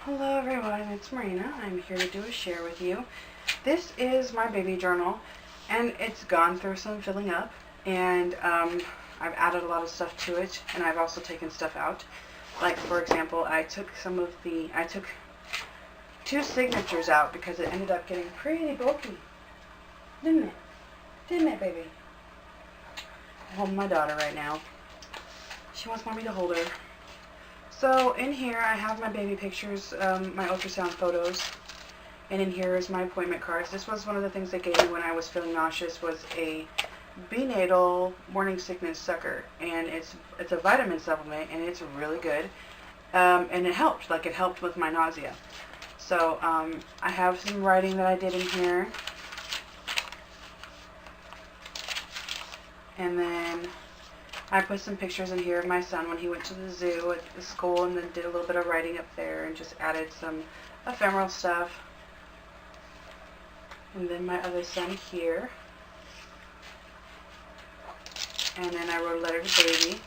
Hello everyone, it's Marina. I'm here to do a share with you. This is my baby journal, and it's gone through some filling up, and I've added a lot of stuff to it, and I've also taken stuff out. Like, for example, I took two signatures out because it ended up getting pretty bulky. Didn't it? Didn't it, baby? I'm holding my daughter right now. She wants mommy to hold her. So in here I have my baby pictures, my ultrasound photos, and in here is my appointment cards. This was one of the things they gave me when I was feeling nauseous, was a prenatal morning sickness sucker, and it's a vitamin supplement, and it's really good, and it helped with my nausea. So I have some writing that I did in here, and then I put some pictures in here of my son when he went to the zoo at the school, and then did a little bit of writing up there and just added some ephemeral stuff. And then my other son here. And then I wrote a letter to baby.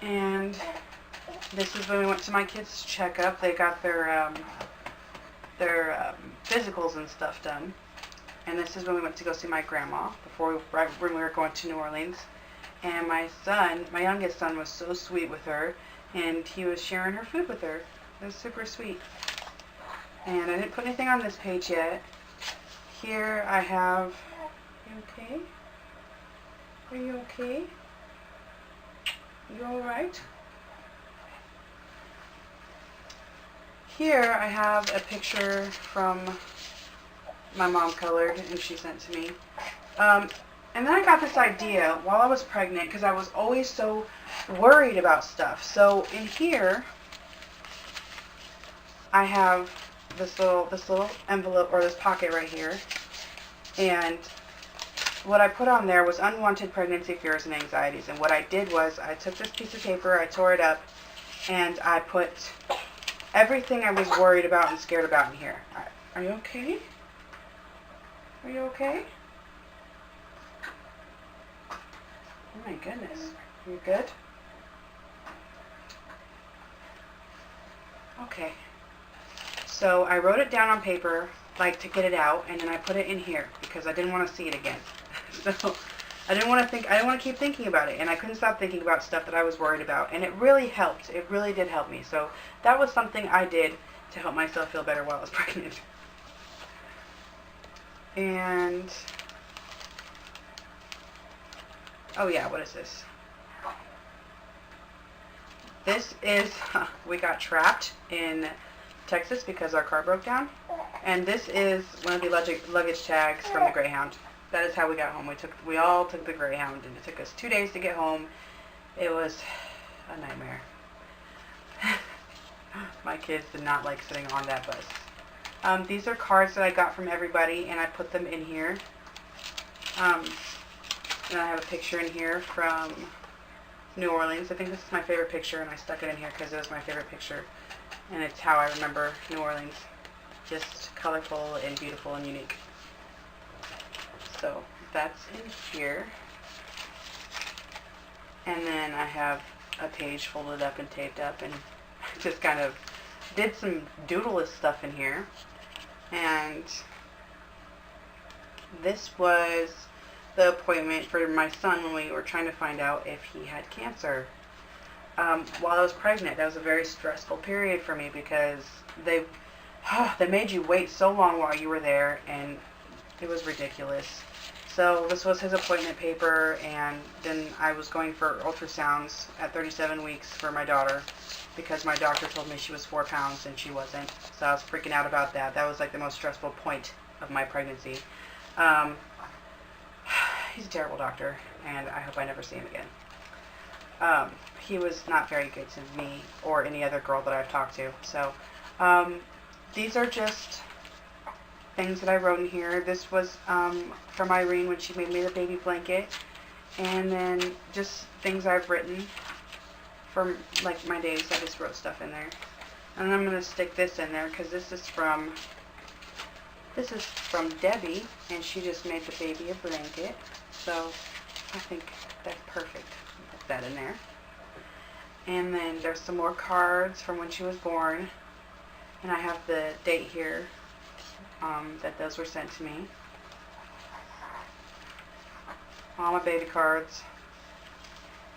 And this is when we went to my kids' checkup. They got their physicals and stuff done. And this is when we went to go see my grandma right when we were going to New Orleans. And my youngest son, was so sweet with her, and he was sharing her food with her. It was super sweet. And I didn't put anything on this page yet. Here I have, you okay? Are you okay? You alright? Here I have a picture from my mom colored, and she sent to me. And then I got this idea while I was pregnant, because I was always so worried about stuff. So in here, I have this little envelope, or this pocket right here, and what I put on there was unwanted pregnancy fears and anxieties. And what I did was I took this piece of paper, I tore it up, and I put everything I was worried about and scared about in here. Are you okay? Are you okay? Oh my goodness. You good? Okay. So I wrote it down on paper, like, to get it out, and then I put it in here because I didn't want to see it again. So I didn't want to keep thinking about it, and I couldn't stop thinking about stuff that I was worried about, and it really helped. It really did help me. So that was something I did to help myself feel better while I was pregnant. And, oh yeah, what is this? This is, we got trapped in Texas because our car broke down. And this is one of the luggage tags from the Greyhound. That is how we got home. We all took the Greyhound, and it took us 2 days to get home. It was a nightmare. My kids did not like sitting on that bus. These are cards that I got from everybody, and I put them in here. And I have a picture in here from New Orleans. I think this is my favorite picture, and I stuck it in here because it was my favorite picture. And it's how I remember New Orleans. Just colorful and beautiful and unique. So that's in here. And then I have a page folded up and taped up, and just kind of did some doodleless stuff in here. And this was the appointment for my son when we were trying to find out if he had cancer. While I was pregnant, that was a very stressful period for me because they made you wait so long while you were there, and it was ridiculous. So this was his appointment paper, and then I was going for ultrasounds at 37 weeks for my daughter, because my doctor told me she was 4 pounds and she wasn't. So I was freaking out about that. That was like the most stressful point of my pregnancy. He's a terrible doctor, and I hope I never see him again. He was not very good to me or any other girl that I've talked to. So these are just things that I wrote in here. This was from Irene when she made me the baby blanket. And then just things I've written from, like, my days. I just wrote stuff in there. And I'm going to stick this in there because this is from Debbie, and she just made the baby a blanket. So I think that's perfect. Put that in there. And then there's some more cards from when she was born. And I have the date here that those were sent to me. All my baby cards.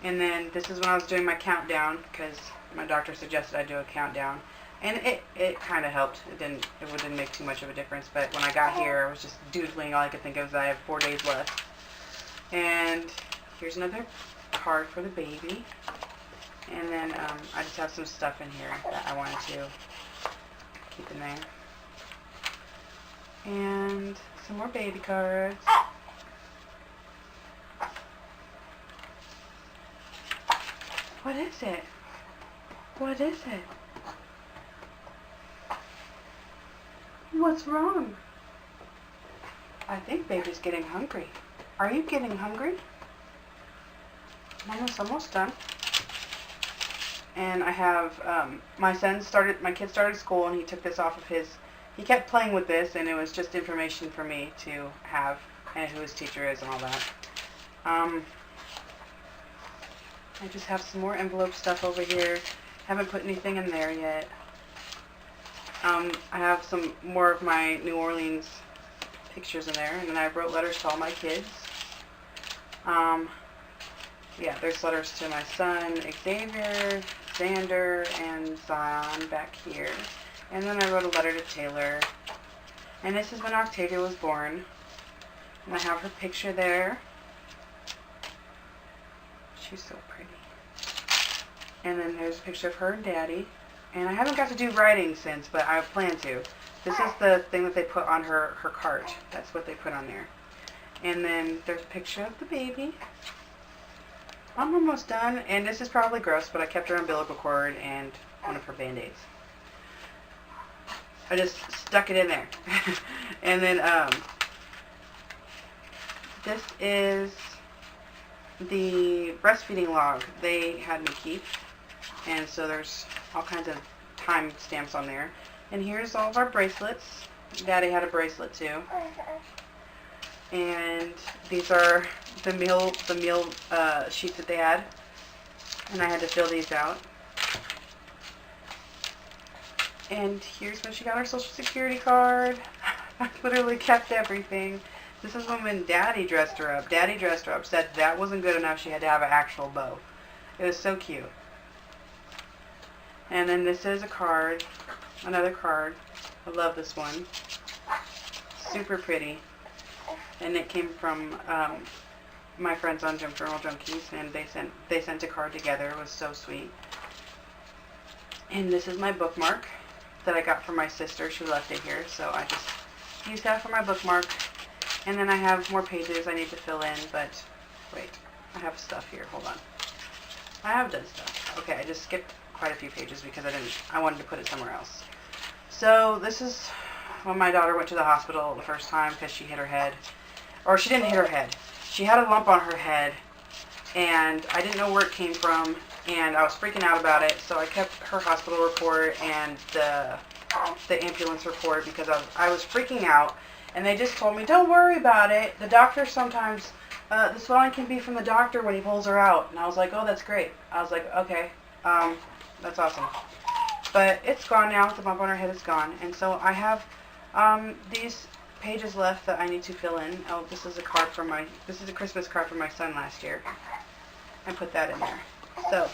And then this is when I was doing my countdown, because my doctor suggested I do a countdown. And it kind of helped. It didn't make too much of a difference. But when I got here, I was just doodling. All I could think of was I have 4 days left. And here's another card for the baby. And then I just have some stuff in here that I wanted to keep in there. And some more baby cards. What is it? What is it? What's wrong? I think baby's getting hungry. Are you getting hungry? Mama's almost done. And I have, my kid started school and he took this off of he kept playing with this and it was just information for me to have and who his teacher is and all that. I just have some more envelope stuff over here. Haven't put anything in there yet. I have some more of my New Orleans pictures in there, and then I wrote letters to all my kids. Yeah, there's letters to my son, Xavier, Xander, and Zion back here. And then I wrote a letter to Taylor. And this is when Octavia was born. And I have her picture there. She's so pretty. And then there's a picture of her and Daddy. And I haven't got to do writing since, but I plan to. This is the thing that they put on her cart. That's what they put on there. And then there's a picture of the baby. I'm almost done. And this is probably gross, but I kept her umbilical cord and one of her Band-Aids. I just stuck it in there. And then this is the breastfeeding log they had me keep. And so there's all kinds of time stamps on there. And here's all of our bracelets. Daddy had a bracelet too. And these are the meal sheets that they had. And I had to fill these out. And here's when she got her Social Security card. I literally kept everything. This is when Daddy dressed her up. Daddy dressed her up, said that wasn't good enough. She had to have an actual bow. It was so cute. And then this is a card. Another card. I love this one. Super pretty. And it came from my friends on Junk Journal Junkies, and they sent a card together. It was so sweet. And this is my bookmark that I got from my sister. She left it here, so I just used that for my bookmark. And then I have more pages I need to fill in, but wait, I have stuff here. Hold on. I have done stuff. Okay, I just skipped quite a few pages because I wanted to put it somewhere else. So this is when my daughter went to the hospital the first time because she hit her head. Or she didn't hit her head. She had a lump on her head, and I didn't know where it came from, and I was freaking out about it, so I kept her hospital report and the ambulance report because I was freaking out, and they just told me, don't worry about it. The doctor sometimes, the swelling can be from the doctor when he pulls her out. And I was like, oh, that's great. I was like, okay, that's awesome. But it's gone now. The bump on her head is gone. And so I have these pages left that I need to fill in. Oh, this is a Christmas card from my son last year. I put that in there. So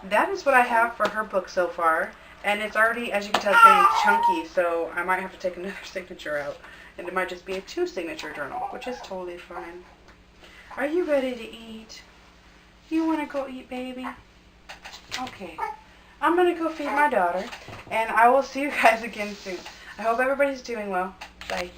that is what I have for her book so far. And it's already, as you can tell, it's getting chunky, so I might have to take another signature out. And it might just be a 2-signature journal, which is totally fine. Are you ready to eat? You want to go eat, baby? Okay. I'm going to go feed my daughter, and I will see you guys again soon. I hope everybody's doing well. Bye.